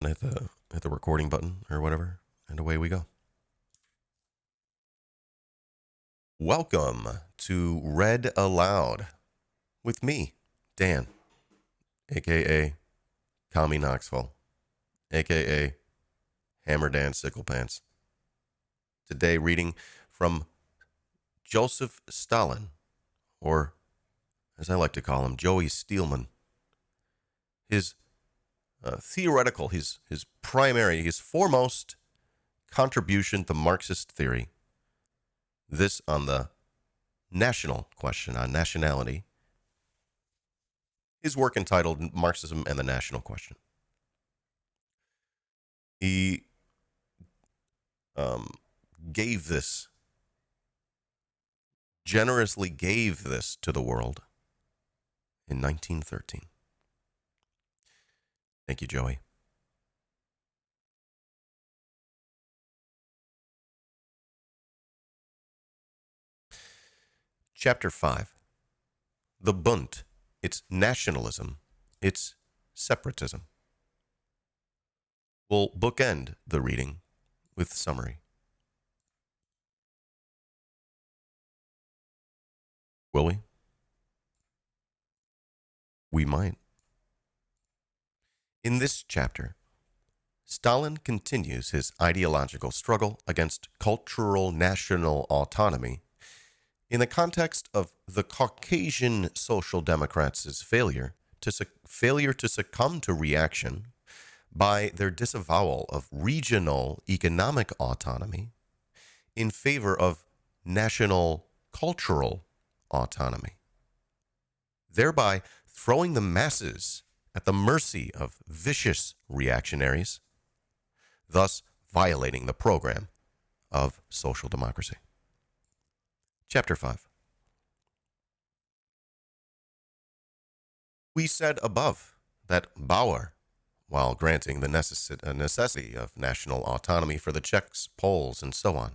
Hit the recording button or whatever, and away we go. Welcome to Read Aloud with me, Dan, aka Commie Knoxville, aka Hammer Dan Sicklepants. Today, reading from Joseph Stalin, or as I like to call him, Joey Steelman. His theoretical, his primary, his foremost contribution to Marxist theory. This on the national question, on nationality. His work entitled Marxism and the National Question. He generously gave this to the world in 1913. Thank you, Joey. Chapter 5. The Bund, its nationalism, its separatism. We'll bookend the reading with summary. Will we? We might. In this chapter, Stalin continues his ideological struggle against cultural national autonomy in the context of the Caucasian Social Democrats' failure to succumb to reaction by their disavowal of regional economic autonomy in favor of national cultural autonomy, thereby throwing the masses at the mercy of vicious reactionaries, thus violating the program of social democracy. Chapter 5. We said above that Bauer, while granting the necessity of national autonomy for the Czechs, Poles, and so on,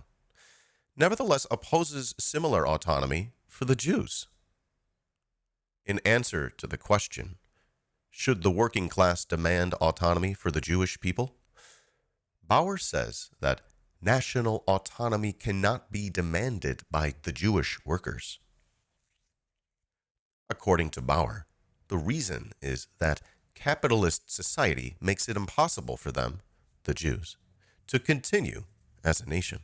nevertheless opposes similar autonomy for the Jews. In answer to the question, should the working class demand autonomy for the Jewish people? Bauer says that national autonomy cannot be demanded by the Jewish workers. According to Bauer, the reason is that capitalist society makes it impossible for them, the Jews, to continue as a nation.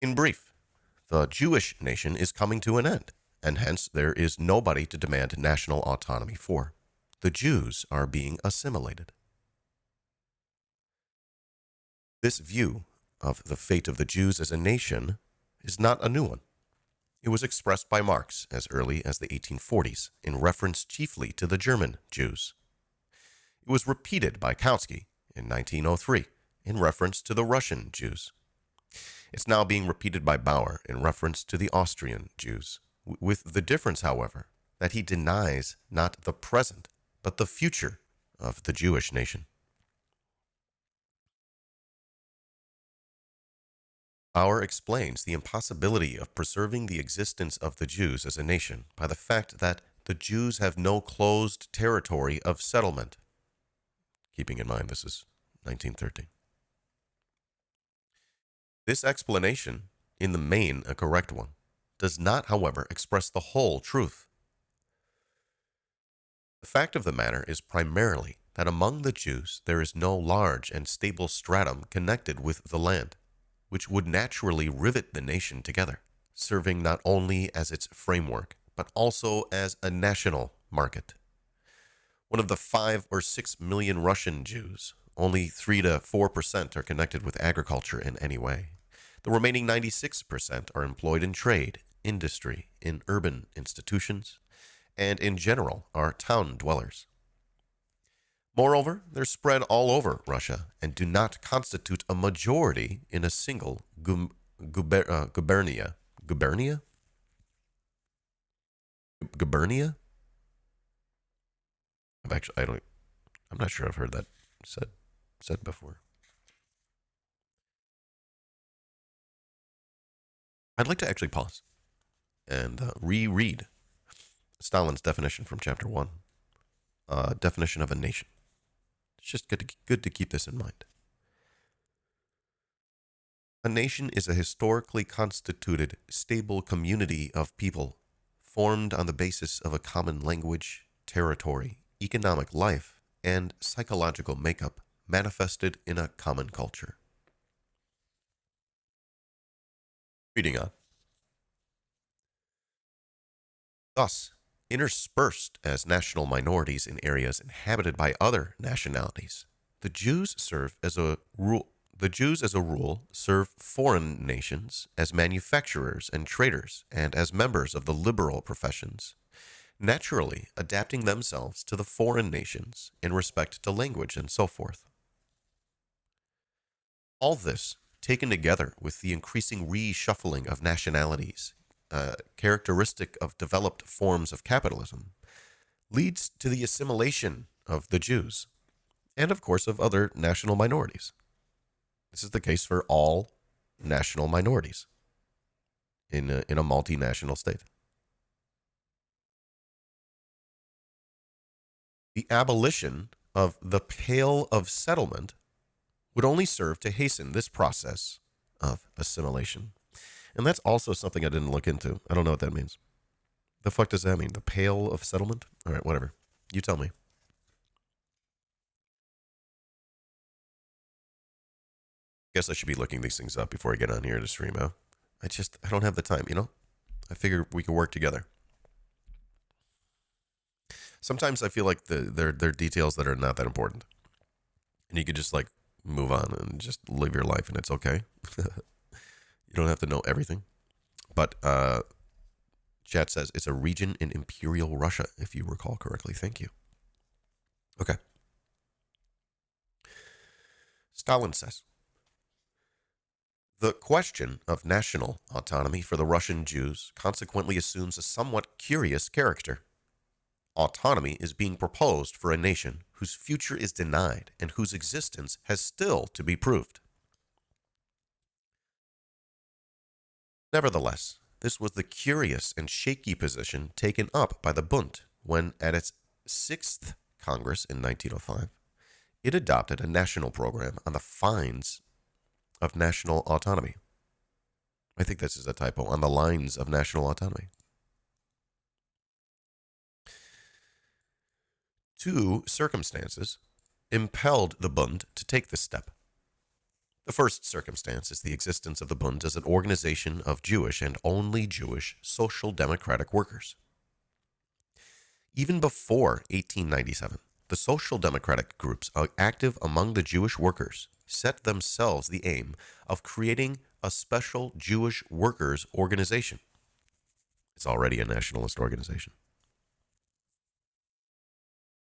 In brief, the Jewish nation is coming to an end, and hence there is nobody to demand national autonomy for. The Jews are being assimilated. This view of the fate of the Jews as a nation is not a new one. It was expressed by Marx as early as the 1840s in reference chiefly to the German Jews. It was repeated by Kautsky in 1903 in reference to the Russian Jews. It's now being repeated by Bauer in reference to the Austrian Jews, with the difference, however, that he denies not the present, but the future of the Jewish nation. Bauer explains the impossibility of preserving the existence of the Jews as a nation by the fact that the Jews have no closed territory of settlement. Keeping in mind this is 1913. This explanation, in the main a correct one, does not, however, express the whole truth. The fact of the matter is primarily that among the Jews there is no large and stable stratum connected with the land, which would naturally rivet the nation together, serving not only as its framework, but also as a national market. One of the 5 or 6 million Russian Jews, only 3 to 4% are connected with agriculture in any way. The remaining 96% are employed in trade, industry, in urban institutions, and in general are town dwellers. Moreover, they're spread all over Russia and do not constitute a majority in a single gubernia. Gubernia? Gubernia? I'm not sure I've heard that said before. I'd like to actually pause and reread Stalin's definition from chapter 1 definition of a nation. It's just good to keep this in mind. A nation is a historically constituted, stable community of people formed on the basis of a common language, territory, economic life, and psychological makeup manifested in a common culture. Reading on. Thus, interspersed as national minorities in areas inhabited by other nationalities, the Jews as a rule serve foreign nations as manufacturers and traders and as members of the liberal professions, naturally adapting themselves to the foreign nations in respect to language and so forth. All this, taken together with the increasing reshuffling of nationalities, characteristic of developed forms of capitalism, leads to the assimilation of the Jews and, of course, of other national minorities. This is the case for all national minorities in a multinational state. The abolition of the Pale of Settlement would only serve to hasten this process of assimilation. And that's also something I didn't look into. I don't know what that means. The fuck does that mean? The Pale of Settlement? All right, whatever. You tell me. Guess I should be looking these things up before I get on here to stream, huh? I don't have the time, you know? I figure we could work together. Sometimes I feel like they're details that are not that important. And you could just like move on and just live your life and it's okay. You don't have to know everything. But chat says it's a region in Imperial Russia, if you recall correctly. Thank you. Okay. Stalin says, the question of national autonomy for the Russian Jews consequently assumes a somewhat curious character. Autonomy is being proposed for a nation whose future is denied and whose existence has still to be proved. Nevertheless, this was the curious and shaky position taken up by the Bund when, at its 6th Congress in 1905, it adopted a national program on the fines of national autonomy. I think this is a typo, on the lines of national autonomy. Two circumstances impelled the Bund to take this step. The first circumstance is the existence of the Bund as an organization of Jewish and only Jewish social democratic workers. Even before 1897, the social democratic groups active among the Jewish workers set themselves the aim of creating a special Jewish workers' organization. It's already a nationalist organization.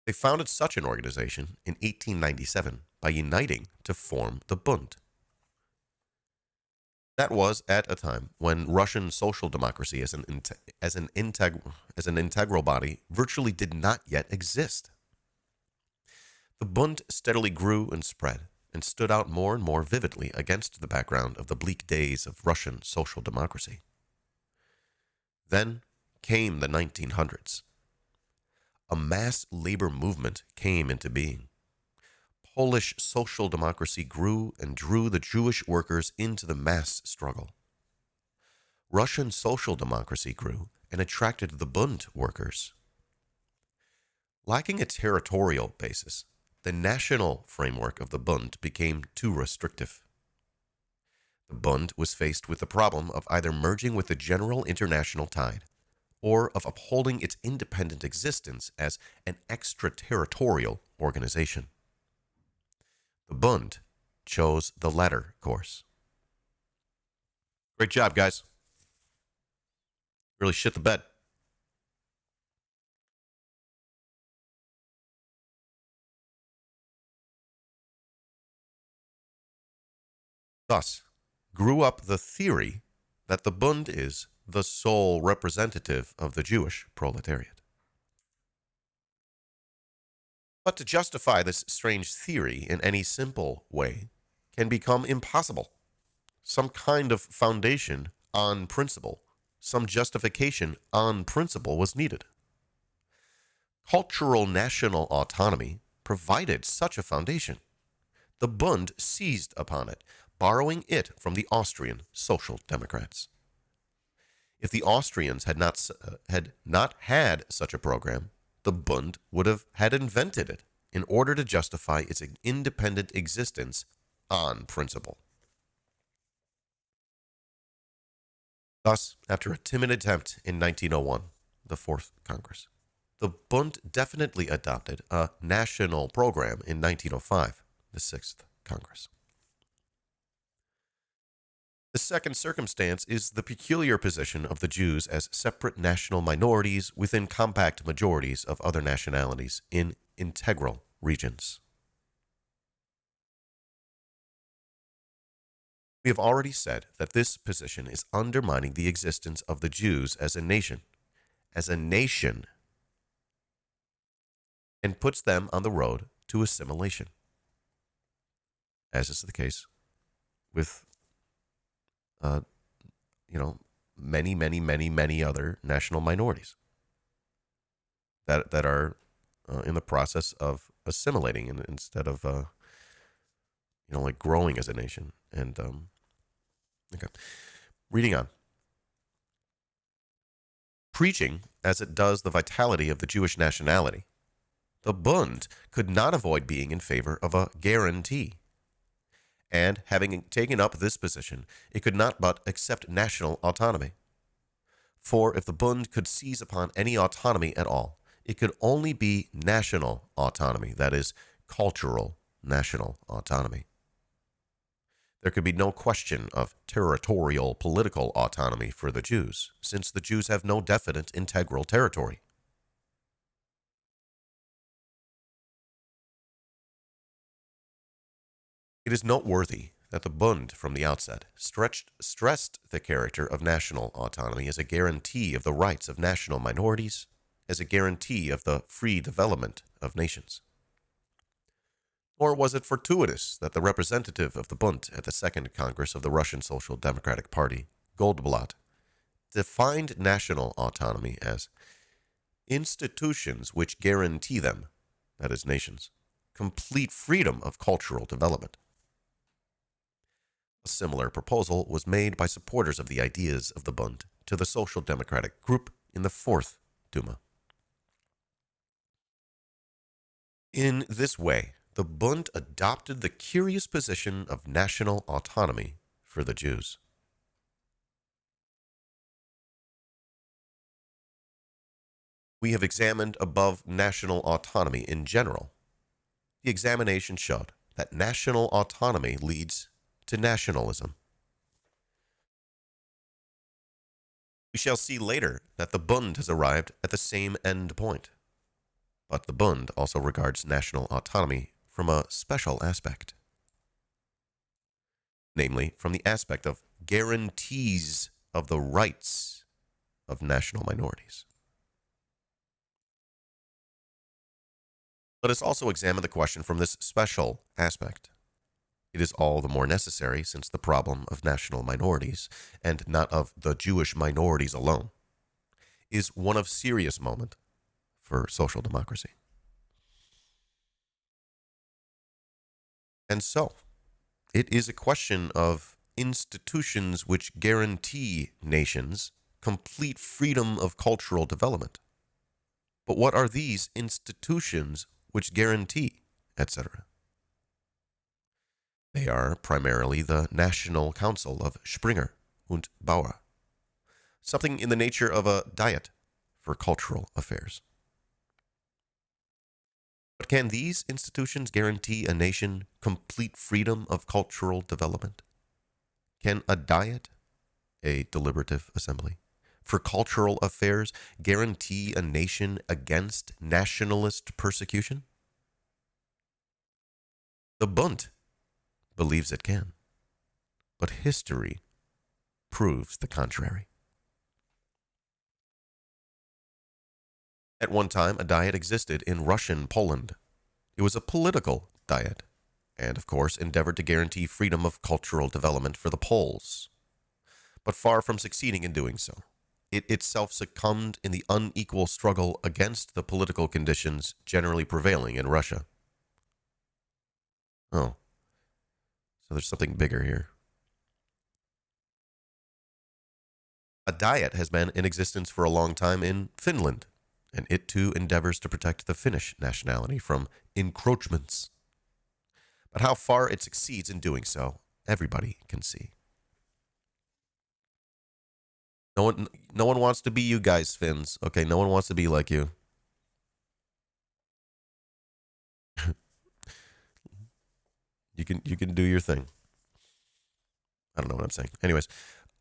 They founded such an organization in 1897 by uniting to form the Bund. That was at a time when Russian social democracy as an integral body virtually did not yet exist. The Bund steadily grew and spread and stood out more and more vividly against the background of the bleak days of Russian social democracy. Then came the 1900s. A mass labor movement came into being. Polish social democracy grew and drew the Jewish workers into the mass struggle. Russian social democracy grew and attracted the Bund workers. Lacking a territorial basis, the national framework of the Bund became too restrictive. The Bund was faced with the problem of either merging with the general international tide or of upholding its independent existence as an extraterritorial organization. The Bund chose the latter course. Great job, guys. Really shit the bed. Thus, grew up the theory that the Bund is the sole representative of the Jewish proletariat. But to justify this strange theory in any simple way can become impossible. Some kind of foundation on principle, some justification on principle was needed. Cultural national autonomy provided such a foundation. The Bund seized upon it, borrowing it from the Austrian Social Democrats. If the Austrians had not had such a program, the Bund would have had invented it in order to justify its independent existence on principle. Thus, after a timid attempt in 1901, the Fourth Congress, the Bund definitely adopted a national program in 1905, the Sixth Congress. The second circumstance is the peculiar position of the Jews as separate national minorities within compact majorities of other nationalities in integral regions. We have already said that this position is undermining the existence of the Jews as a nation, and puts them on the road to assimilation, as is the case with many other national minorities that are in the process of assimilating instead of like growing as a nation. And okay, reading on. Preaching as it does the vitality of the Jewish nationality, the Bund could not avoid being in favor of a guarantee. And having taken up this position, it could not but accept national autonomy. For if the Bund could seize upon any autonomy at all, it could only be national autonomy, that is, cultural national autonomy. There could be no question of territorial political autonomy for the Jews, since the Jews have no definite integral territory. It is noteworthy that the Bund from the outset stressed the character of national autonomy as a guarantee of the rights of national minorities, as a guarantee of the free development of nations. Or was it fortuitous that the representative of the Bund at the Second Congress of the Russian Social Democratic Party, Goldblatt, defined national autonomy as institutions which guarantee them, that is, nations, complete freedom of cultural development? A similar proposal was made by supporters of the ideas of the Bund to the Social Democratic group in the Fourth Duma. In this way, the Bund adopted the curious position of national autonomy for the Jews. We have examined above national autonomy in general. The examination showed that national autonomy leads to nationalism. We shall see later that the Bund has arrived at the same end point. But the Bund also regards national autonomy from a special aspect, namely from the aspect of guarantees of the rights of national minorities. Let us also examine the question from this special aspect. It is all the more necessary since the problem of national minorities, and not of the Jewish minorities alone, is one of serious moment for social democracy. And so, it is a question of institutions which guarantee nations complete freedom of cultural development. But what are these institutions which guarantee, etc.? They are primarily the National Council of Springer und Bauer, something in the nature of a diet for cultural affairs. But can these institutions guarantee a nation complete freedom of cultural development? Can a diet, a deliberative assembly, for cultural affairs guarantee a nation against nationalist persecution? The Bund believes it can, but history proves the contrary. At one time, a diet existed in Russian Poland. It was a political diet, and of course endeavored to guarantee freedom of cultural development for the Poles, but far from succeeding in doing so. it itself succumbed in the unequal struggle against the political conditions generally prevailing in Russia. Oh, so there's something bigger here. A diet has been in existence for a long time in Finland, and it too endeavors to protect the Finnish nationality from encroachments. But how far it succeeds in doing so, everybody can see. No one wants to be you guys, Finns. Okay, no one wants to be like you. You can do your thing. I don't know what I'm saying. Anyways,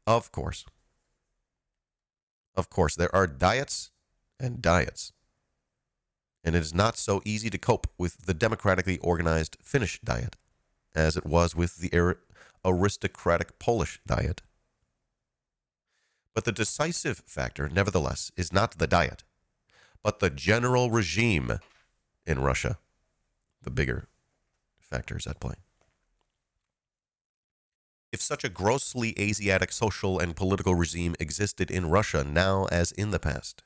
of course, there are diets and diets. And it is not so easy to cope with the democratically organized Finnish diet as it was with the aristocratic Polish diet. But the decisive factor, nevertheless, is not the diet, but the general regime in Russia. The bigger factors at play. If such a grossly Asiatic social and political regime existed in Russia now as in the past,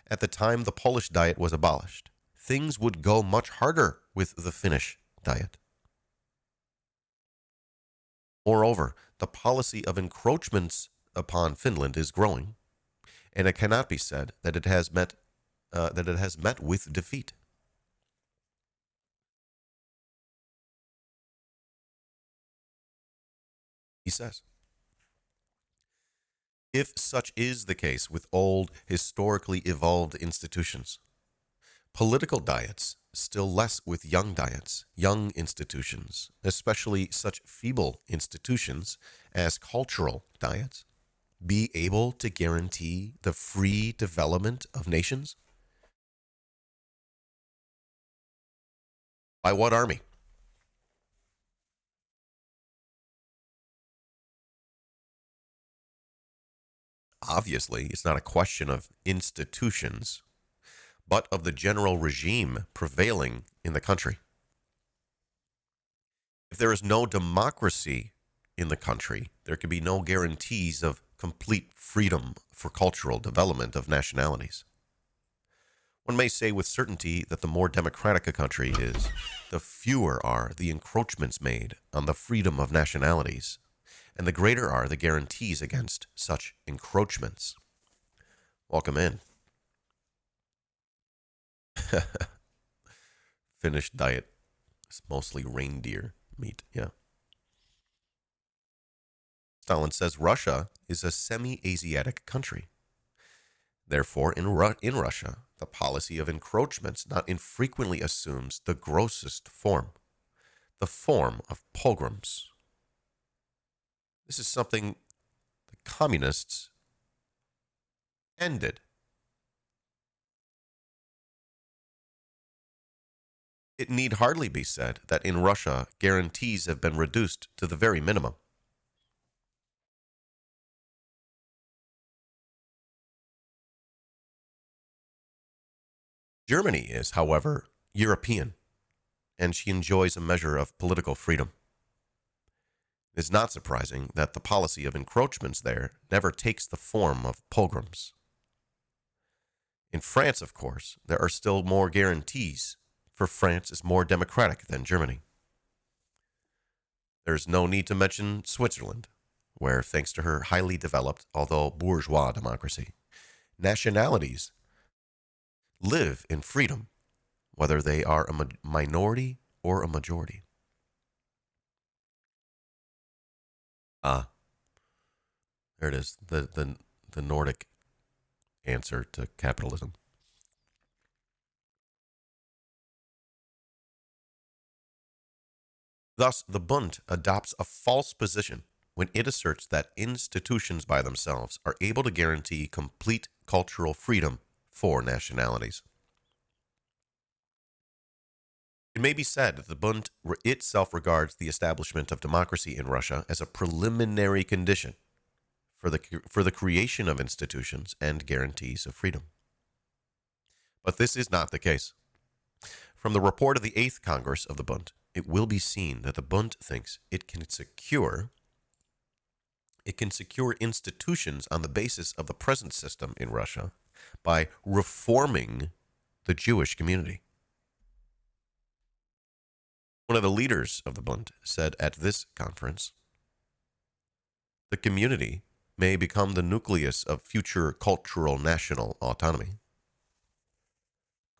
at the time the Polish diet was abolished, things would go much harder with the Finnish diet. Moreover, the policy of encroachments upon Finland is growing, and it cannot be said that it has met with defeat. He says, if such is the case with old, historically evolved institutions, political diets, still less with young diets, young institutions, especially such feeble institutions as cultural diets, be able to guarantee the free development of nations? By what army? Obviously, it's not a question of institutions, but of the general regime prevailing in the country. If there is no democracy in the country, there can be no guarantees of complete freedom for cultural development of nationalities. One may say with certainty that the more democratic a country is, the fewer are the encroachments made on the freedom of nationalities, and the greater are the guarantees against such encroachments. Welcome in. Finnish diet is mostly reindeer meat, yeah. Stalin says Russia is a semi-Asiatic country. Therefore, in Russia, the policy of encroachments not infrequently assumes the grossest form, the form of pogroms. This is something the communists ended. It need hardly be said that in Russia, guarantees have been reduced to the very minimum. Germany is, however, European, and she enjoys a measure of political freedom. It is not surprising that the policy of encroachments there never takes the form of pogroms. In France, of course, there are still more guarantees, for France is more democratic than Germany. There is no need to mention Switzerland, where, thanks to her highly developed, although bourgeois democracy, nationalities live in freedom, whether they are a minority or a majority. There it is, the Nordic answer to capitalism. Thus, the Bund adopts a false position when it asserts that institutions by themselves are able to guarantee complete cultural freedom for nationalities. It may be said that the Bund itself regards the establishment of democracy in Russia as a preliminary condition for the creation of institutions and guarantees of freedom. But this is not the case. From the report of the 8th Congress of the Bund, it will be seen that the Bund thinks it can secure It can secure institutions on the basis of the present system in Russia by reforming the Jewish community. One of the leaders of the Bund said at this conference, the community may become the nucleus of future cultural national autonomy.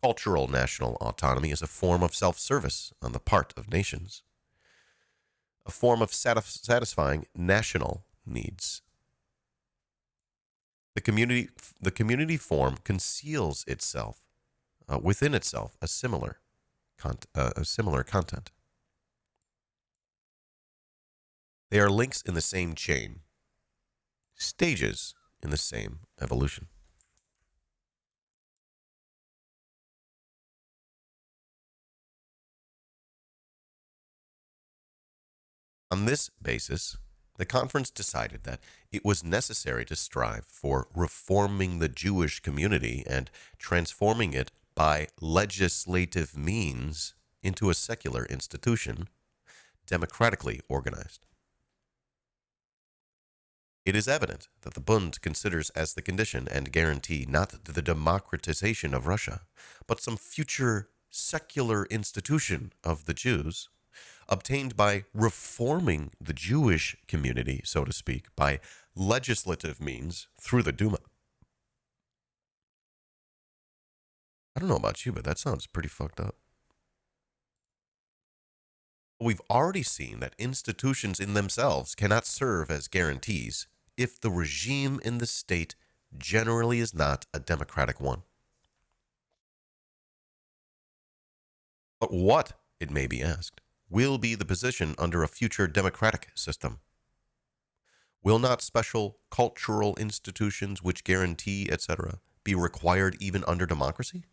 Cultural national autonomy is a form of self-service on the part of nations, a form of satisfying national needs. The community form conceals itself within itself a similar content. They are links in the same chain, stages in the same evolution. On this basis, the conference decided that it was necessary to strive for reforming the Jewish community and transforming it by legislative means into a secular institution, democratically organized. It is evident that the Bund considers as the condition and guarantee not the democratization of Russia, but some future secular institution of the Jews, obtained by reforming the Jewish community, so to speak, by legislative means through the Duma. I don't know about you, but that sounds pretty fucked up. We've already seen that institutions in themselves cannot serve as guarantees if the regime in the state generally is not a democratic one. But what, it may be asked, will be the position under a future democratic system? Will not special cultural institutions which guarantee, etc., be required even under democracy?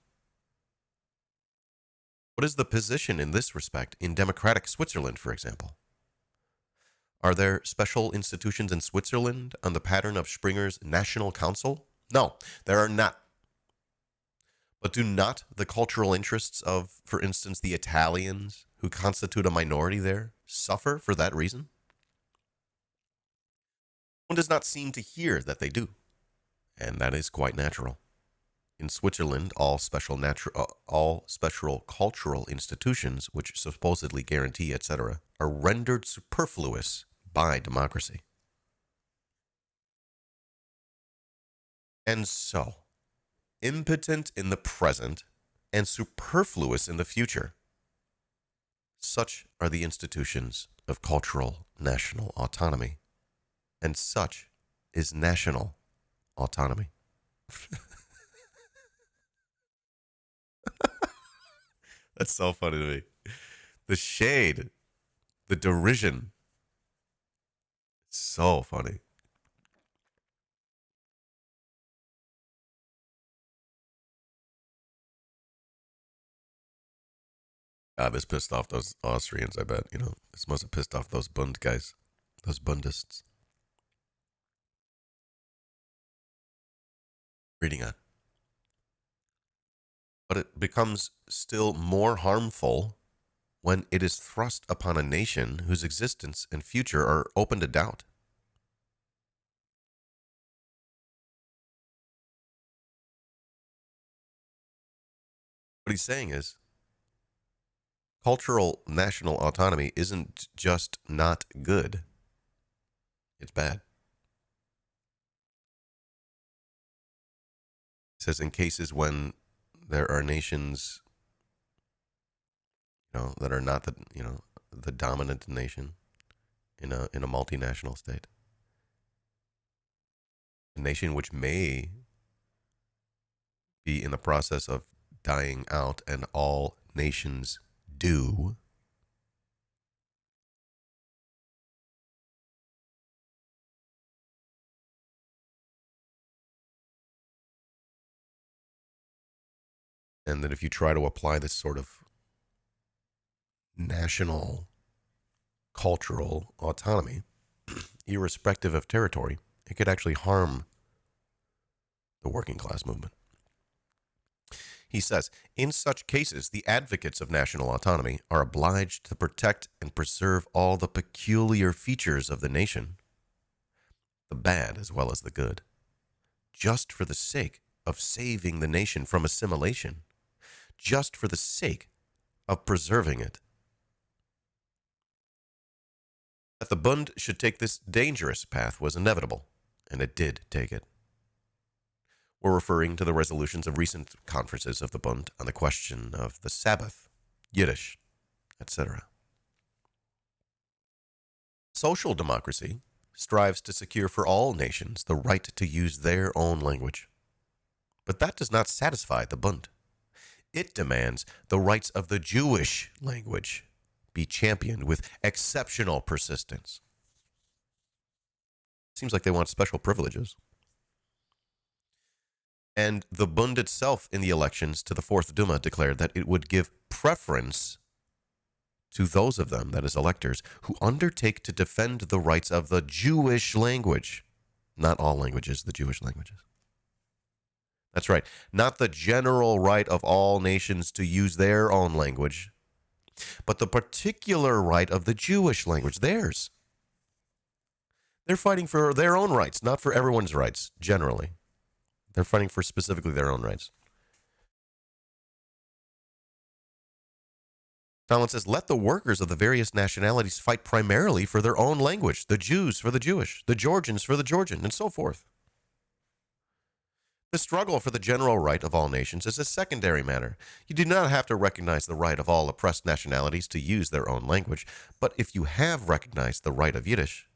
What is the position in this respect in democratic Switzerland, for example? Are there special institutions in Switzerland on the pattern of Springer's National Council? No, there are not. But do not the cultural interests of, for instance, the Italians, who constitute a minority there, suffer for that reason? One does not seem to hear that they do, and that is quite natural. In Switzerland, all special cultural institutions, which supposedly guarantee, etc., are rendered superfluous by democracy. And so, impotent in the present and superfluous in the future, such are the institutions of cultural national autonomy, and such is national autonomy. That's so funny to me. The shade, the derision, so funny. God, this pissed off those Austrians, I bet. This must have pissed off those Bund guys, those Bundists. Reading on. But it becomes still more harmful when it is thrust upon a nation whose existence and future are open to doubt. What he's saying is, cultural national autonomy isn't just not good, it's bad. He says in cases when there are nations, that are not the dominant nation in a multinational state, a nation which may be in the process of dying out, and all nations do. And that if you try to apply this sort of national cultural autonomy, irrespective of territory, it could actually harm the working class movement. He says, in such cases, the advocates of national autonomy are obliged to protect and preserve all the peculiar features of the nation, the bad as well as the good, just for the sake of saving the nation from assimilation, just for the sake of preserving it. That the Bund should take this dangerous path was inevitable, and it did take it. We're referring to the resolutions of recent conferences of the Bund on the question of the Sabbath, Yiddish, etc. Social democracy strives to secure for all nations the right to use their own language. But that does not satisfy the Bund. It demands the rights of the Jewish language be championed with exceptional persistence. Seems like they want special privileges. And the Bund itself in the elections to the Fourth Duma declared that it would give preference to those of them, that is electors, who undertake to defend the rights of the Jewish language. Not all languages, the Jewish languages. That's right. Not the general right of all nations to use their own language, but the particular right of the Jewish language, theirs. They're fighting for their own rights, not for everyone's rights, generally. They're fighting for specifically their own rights. Stalin says, let the workers of the various nationalities fight primarily for their own language, the Jews for the Jewish, the Georgians for the Georgian, and so forth. The struggle for the general right of all nations is a secondary matter. You do not have to recognize the right of all oppressed nationalities to use their own language, but if you have recognized the right of Yiddish,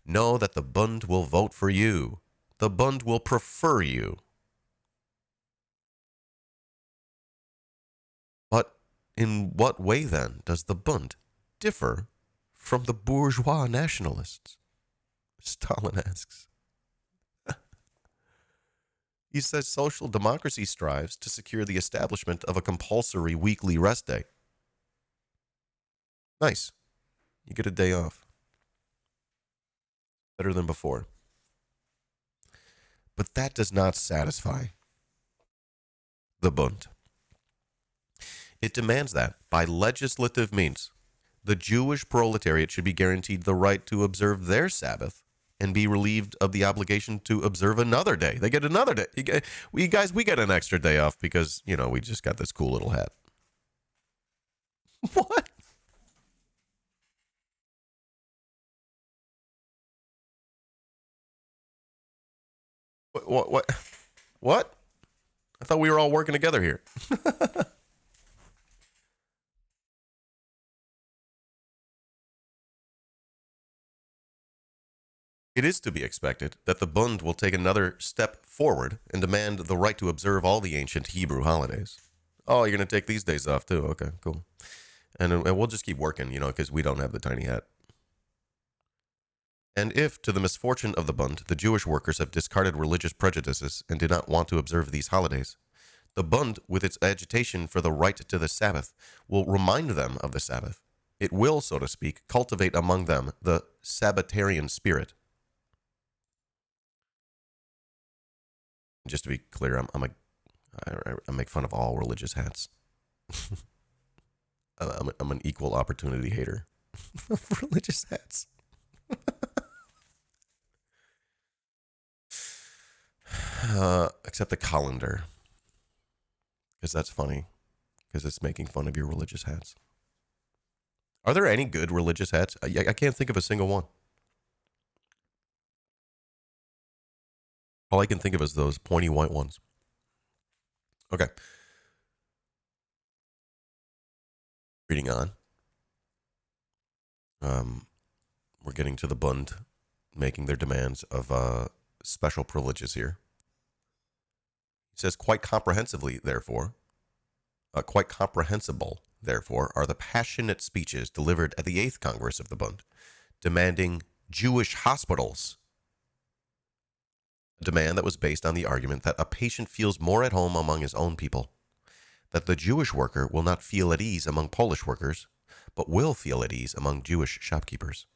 know that the Bund will vote for you. The Bund will prefer you. But in what way, then, does the Bund differ from the bourgeois nationalists? Stalin asks. He says social democracy strives to secure the establishment of a compulsory weekly rest day. Nice. You get a day off. Better than before. But that does not satisfy the Bund. It demands that, by legislative means, the Jewish proletariat should be guaranteed the right to observe their Sabbath and be relieved of the obligation to observe another day. They get another day. We get an extra day off because, we just got this cool little hat. What? What? I thought we were all working together here. It is to be expected that the Bund will take another step forward and demand the right to observe all the ancient Hebrew holidays. Oh, you're going to take these days off too? Okay, cool. And we'll just keep working, because we don't have the tiny hat. And if, to the misfortune of the Bund, the Jewish workers have discarded religious prejudices and do not want to observe these holidays, the Bund, with its agitation for the right to the Sabbath, will remind them of the Sabbath. It will, so to speak, cultivate among them the Sabbatarian spirit. Just to be clear, I make fun of all religious hats. I'm an equal opportunity hater of religious hats. Except the colander, because that's funny, because it's making fun of your religious hats. Are there any good religious hats? I can't think of a single one. All I can think of is those pointy white ones. Okay. Reading on. We're getting to the Bund making their demands of special privileges here. He says, quite comprehensible, therefore, are the passionate speeches delivered at the 8th Congress of the Bund, demanding Jewish hospitals. A demand that was based on the argument that a patient feels more at home among his own people, that the Jewish worker will not feel at ease among Polish workers, but will feel at ease among Jewish shopkeepers.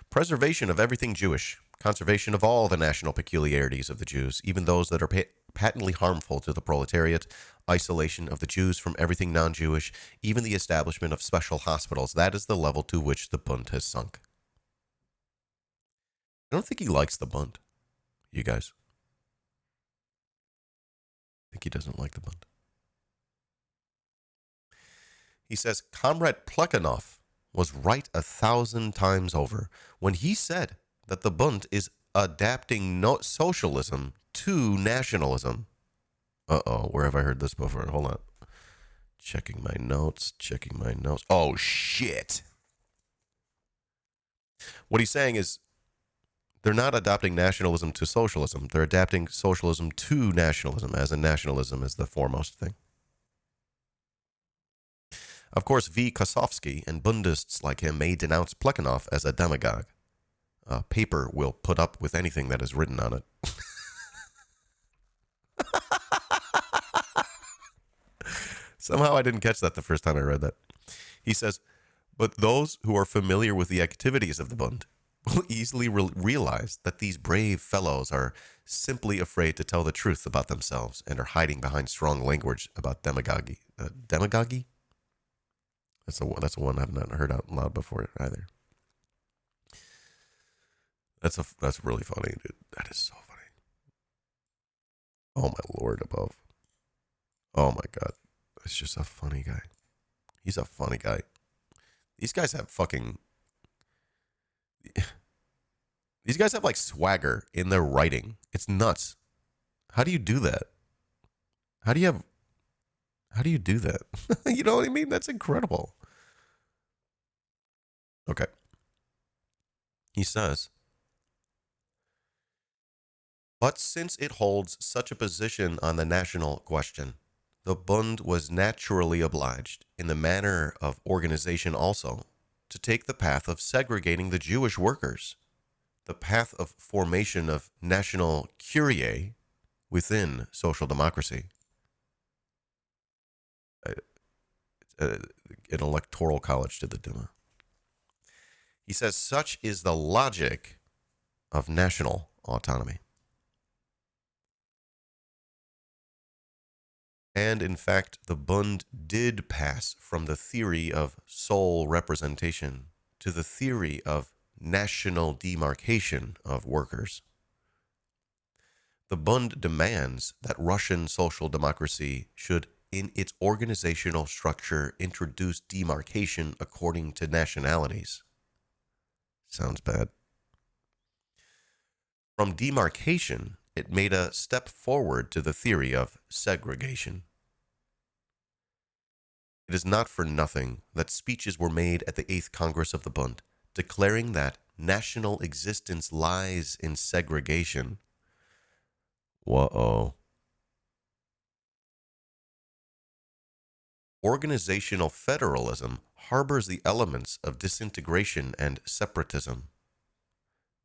Preservation of everything Jewish, conservation of all the national peculiarities of the Jews, even those that are patently harmful to the proletariat, isolation of the Jews from everything non-Jewish, even the establishment of special hospitals. That is the level to which the Bund has sunk. I don't think he likes the Bund. You guys? I think he doesn't like the Bund. He says, Comrade Plekhanov was right 1,000 times over when he said that the Bund is adapting socialism to nationalism. Uh-oh, where have I heard this before? Hold on. Checking my notes. Oh, shit. What he's saying is they're not adopting nationalism to socialism. They're adapting socialism to nationalism, as in nationalism is the foremost thing. Of course, V. Kosovsky and Bundists like him may denounce Plekhanov as a demagogue. A paper will put up with anything that is written on it. Somehow I didn't catch that the first time I read that. He says, but those who are familiar with the activities of the Bund will easily realize that these brave fellows are simply afraid to tell the truth about themselves and are hiding behind strong language about demagogy. Demagogy? That's a one I've not heard out loud before either. That's really funny, dude. That is so funny. Oh my lord above. Oh my god. It's just a funny guy. He's a funny guy. These guys have fucking... These guys have like swagger in their writing. It's nuts. How do you do that? How do you do that? You know what I mean? That's incredible. Okay. He says, but since it holds such a position on the national question, the Bund was naturally obliged, in the manner of organization also, to take the path of segregating the Jewish workers, the path of formation of national curie within social democracy. An electoral college to the Duma. He says, such is the logic of national autonomy. And in fact, the Bund did pass from the theory of sole representation to the theory of national demarcation of workers. The Bund demands that Russian social democracy should, in its organizational structure, introduce demarcation according to nationalities. Sounds bad. From demarcation, it made a step forward to the theory of segregation. It is not for nothing that speeches were made at the 8th Congress of the Bund, declaring that national existence lies in segregation. Whoa. Organizational federalism harbors the elements of disintegration and separatism.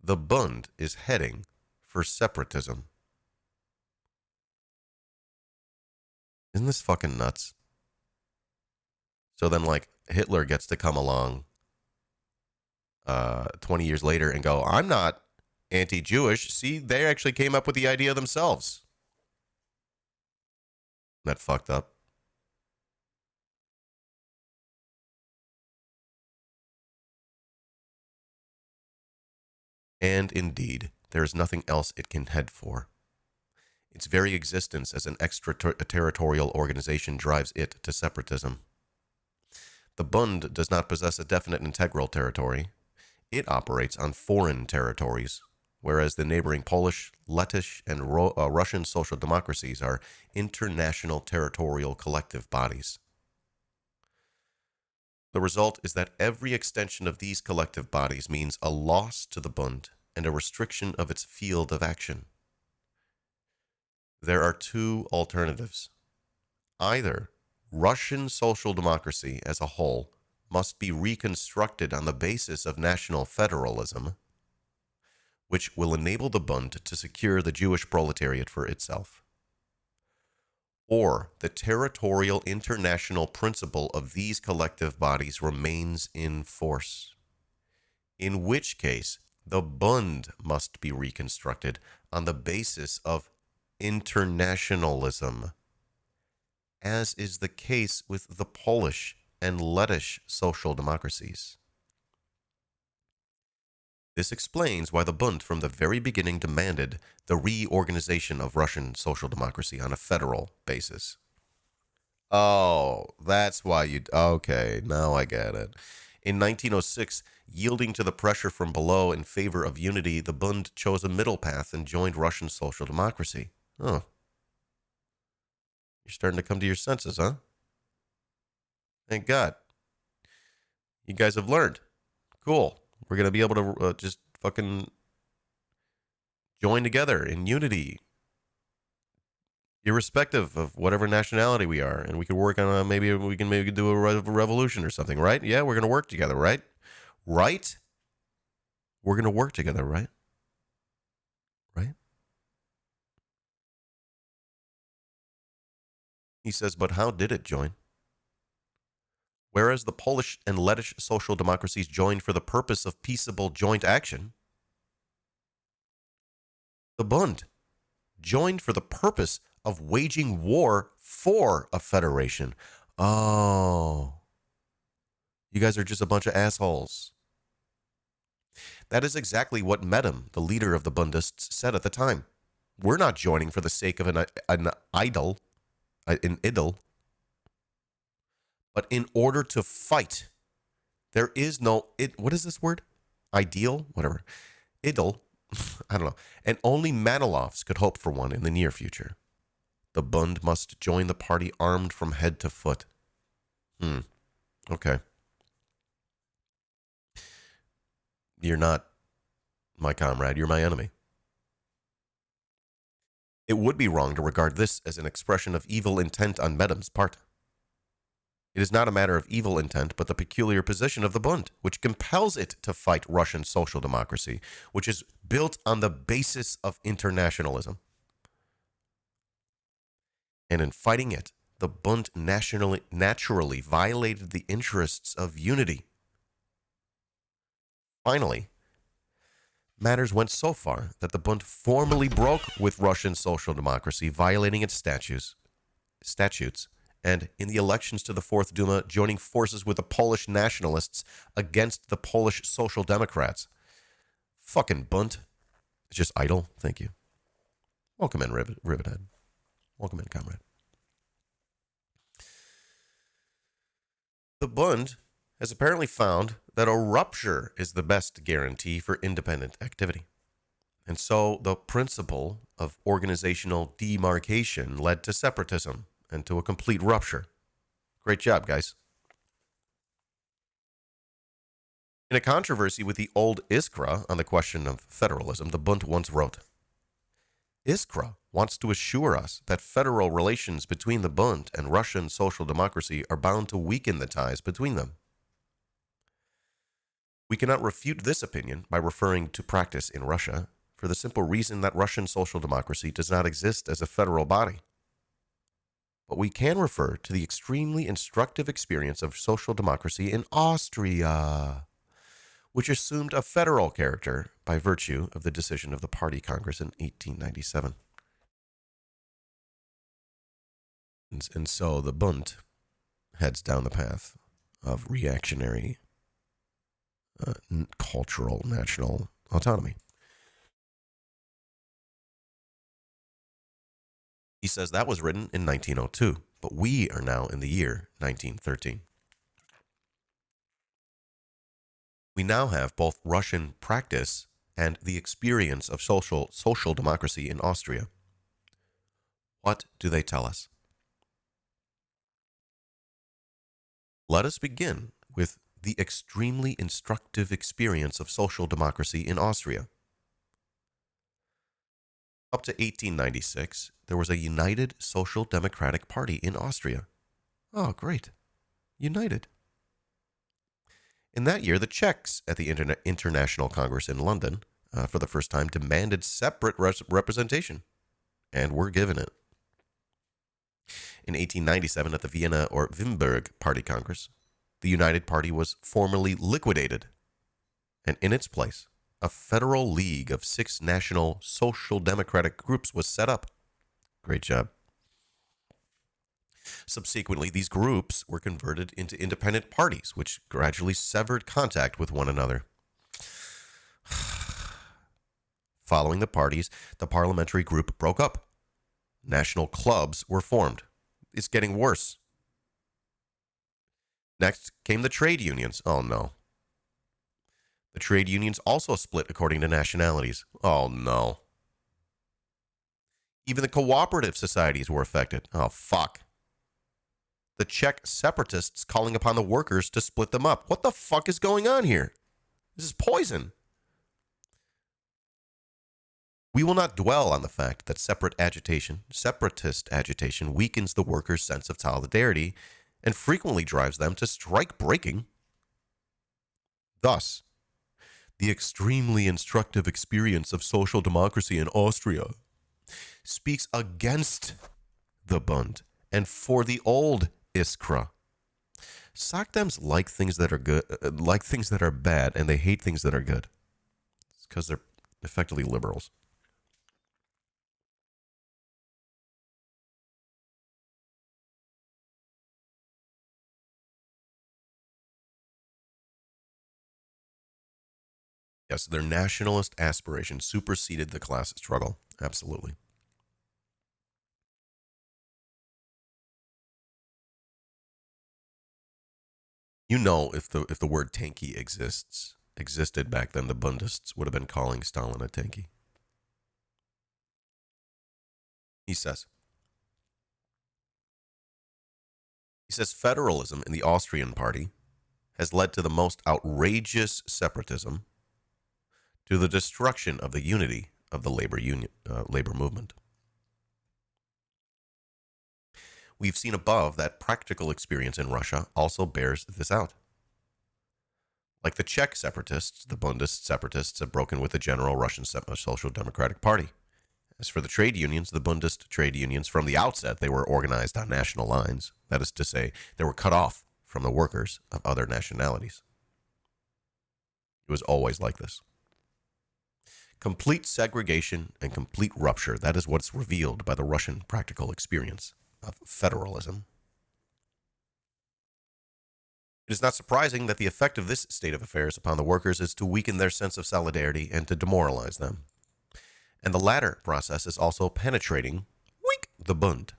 The Bund is heading for separatism. Isn't this fucking nuts? So then, like, Hitler gets to come along 20 years later and go, I'm not anti-Jewish. See, they actually came up with the idea themselves. That fucked up. And indeed, there is nothing else it can head for. Its very existence as an extraterritorial organization drives it to separatism. The Bund does not possess a definite integral territory. It operates on foreign territories, whereas the neighboring Polish, Lettish, and Russian social democracies are international territorial collective bodies. The result is that every extension of these collective bodies means a loss to the Bund and a restriction of its field of action. There are two alternatives. Either Russian social democracy as a whole must be reconstructed on the basis of national federalism, which will enable the Bund to secure the Jewish proletariat for itself, or the territorial international principle of these collective bodies remains in force, in which case the Bund must be reconstructed on the basis of internationalism, as is the case with the Polish and Lettish social democracies. This explains why the Bund from the very beginning demanded the reorganization of Russian social democracy on a federal basis. Oh, that's why you. Okay, now I get it. In 1906, yielding to the pressure from below in favor of unity, the Bund chose a middle path and joined Russian social democracy. Oh, you're starting to come to your senses, huh? Thank God. You guys have learned. Cool. We're going to be able to just fucking join together in unity, irrespective of whatever nationality we are, and we could work on maybe we can maybe do a revolution or something, right? Yeah, we're going to work together, right? Right? We're going to work together, right? Right? He says, but how did it join? Whereas the Polish and Lettish social democracies joined for the purpose of peaceable joint action, the Bund joined for the purpose of waging war for a federation. Oh, you guys are just a bunch of assholes. That is exactly what Medem, the leader of the Bundists, said at the time. We're not joining for the sake of an idol, but in order to fight. There is no, what is this word? Ideal? Whatever. Idol? I don't know. And only Manilovs could hope for one in the near future. The Bund must join the party armed from head to foot. Okay. You're not my comrade. You're my enemy. It would be wrong to regard this as an expression of evil intent on Medem's part. It is not a matter of evil intent, but the peculiar position of the Bund, which compels it to fight Russian social democracy, which is built on the basis of internationalism. And in fighting it, the Bund naturally violated the interests of unity. Finally, matters went so far that the Bund formally broke with Russian social democracy, violating its statutes, and in the elections to the Fourth Duma, joining forces with the Polish nationalists against the Polish Social Democrats. Fucking Bund. It's just idle. Thank you. Welcome in, Rivethead. Welcome in, comrade. The Bund has apparently found that a rupture is the best guarantee for independent activity. And so the principle of organizational demarcation led to separatism and to a complete rupture. Great job, guys. In a controversy with the old Iskra on the question of federalism, the Bund once wrote, Iskra wants to assure us that federal relations between the Bund and Russian social democracy are bound to weaken the ties between them. We cannot refute this opinion by referring to practice in Russia, for the simple reason that Russian social democracy does not exist as a federal body. But we can refer to the extremely instructive experience of social democracy in Austria, which assumed a federal character by virtue of the decision of the Party Congress in 1897. And so the Bund heads down the path of reactionary cultural national autonomy. He says that was written in 1902, but we are now in the year 1913. We now have both Russian practice and the experience of social democracy in Austria. What do they tell us? Let us begin with the extremely instructive experience of social democracy in Austria. Up to 1896, there was a united social democratic party in Austria. Oh, great. United. In that year, the Czechs at the International Congress in London, for the first time, demanded separate representation, and were given it. In 1897, at the Vienna or Wimberg Party Congress, the United Party was formally liquidated, and in its place, a federal league of 6 national social democratic groups was set up. Great job. Subsequently, these groups were converted into independent parties, which gradually severed contact with one another. Following the parties, the parliamentary group broke up. National clubs were formed. It's getting worse. Next came the trade unions. Oh no. The trade unions also split according to nationalities. Oh no. Even the cooperative societies were affected. Oh fuck. The Czech separatists calling upon the workers to split them up. What the fuck is going on here? This is poison. We will not dwell on the fact that separatist agitation weakens the workers' sense of solidarity and frequently drives them to strike breaking. Thus, the extremely instructive experience of social democracy in Austria speaks against the Bund and for the old Iskra. Sockdems like things that are good, like things that are bad, and they hate things that are good. It's because they're effectively liberals. Yes, their nationalist aspiration superseded the class struggle. Absolutely. You know, if the word tanky existed back then, the Bundists would have been calling Stalin a tanky. He says. He says federalism in the Austrian party has led to the most outrageous separatism, to the destruction of the unity of the labor movement. We've seen above that practical experience in Russia also bears this out. Like the Czech separatists, the Bundist separatists have broken with the general Russian Social Democratic Party. As for the trade unions, the Bundist trade unions, from the outset, they were organized on national lines. That is to say, they were cut off from the workers of other nationalities. It was always like this. Complete segregation and complete rupture, that is what's revealed by the Russian practical experience of federalism. It is not surprising that the effect of this state of affairs upon the workers is to weaken their sense of solidarity and to demoralize them. And the latter process is also penetrating, wink, the Bund.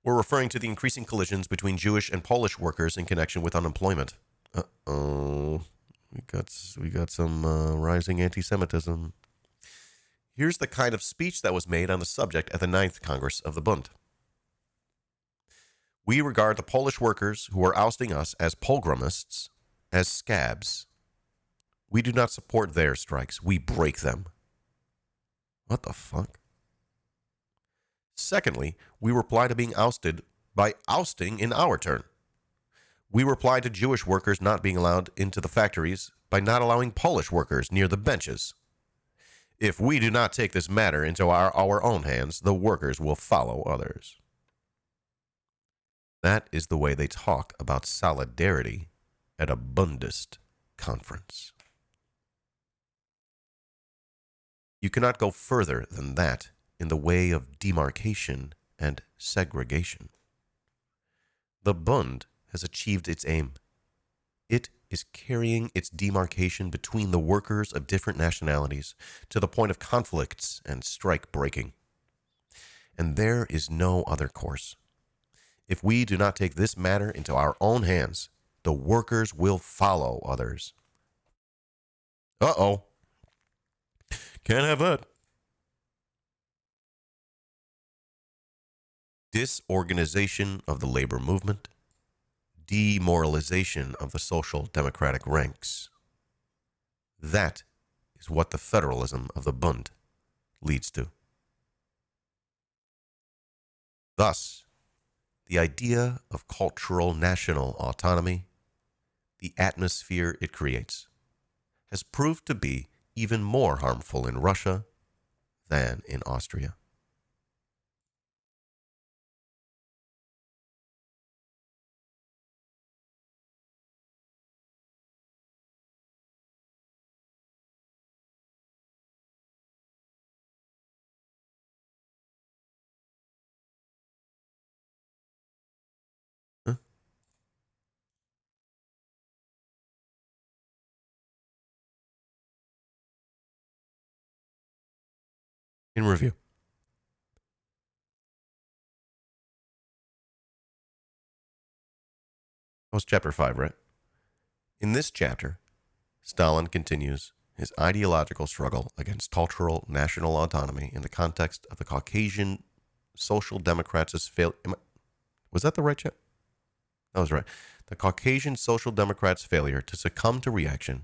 We're referring to the increasing collisions between Jewish and Polish workers in connection with unemployment. Uh-oh. We got some rising anti-Semitism. Here's the kind of speech that was made on the subject at the 9th Congress of the Bund. We regard the Polish workers who are ousting us as pogromists as scabs. We do not support their strikes. We break them. What the fuck? Secondly, we reply to being ousted by ousting in our turn. We reply to Jewish workers not being allowed into the factories by not allowing Polish workers near the benches. If we do not take this matter into our own hands, the workers will follow others. That is the way they talk about solidarity at a Bundist conference. You cannot go further than that in the way of demarcation and segregation. The Bund has achieved its aim. It is carrying its demarcation between the workers of different nationalities to the point of conflicts and strike breaking. And there is no other course. If we do not take this matter into our own hands, the workers will follow others. Uh-oh. Can't have that. Disorganization of the labor movement, demoralization of the social democratic ranks. That is what the federalism of the Bund leads to. Thus, the idea of cultural national autonomy, the atmosphere it creates, has proved to be even more harmful in Russia than in Austria. Huh? in review. That was chapter 5, right? In this chapter, Stalin continues his ideological struggle against cultural national autonomy in the context of the Caucasian Social Democrats' failure. Was that the right chapter? That was right. The Caucasian Social Democrats' failure to succumb to reaction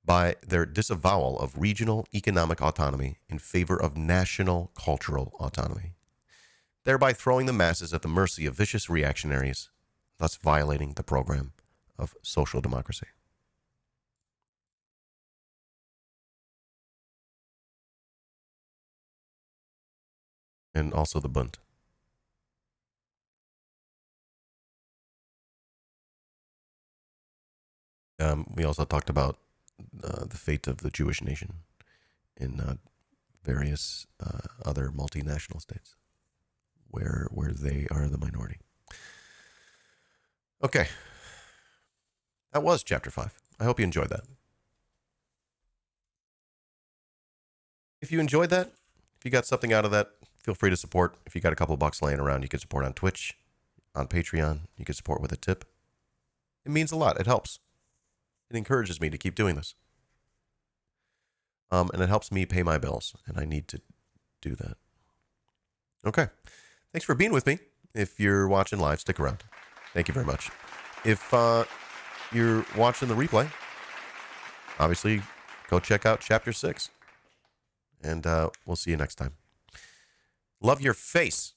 by their disavowal of regional economic autonomy in favor of national cultural autonomy, thereby throwing the masses at the mercy of vicious reactionaries, thus violating the program of social democracy. And also the Bund. We also talked about the fate of the Jewish nation in various other multinational states where they are the minority. Okay. That was chapter 5. I hope you enjoyed that. If you enjoyed that, if you got something out of that, feel free to support. If you got a couple bucks laying around, you can support on Twitch, on Patreon. You can support with a tip. It means a lot. It helps. It encourages me to keep doing this. And it helps me pay my bills, and I need to do that. Okay. Thanks for being with me. If you're watching live, stick around. Thank you very much. If you're watching the replay, obviously go check out chapter 6. And we'll see you next time. Love your face.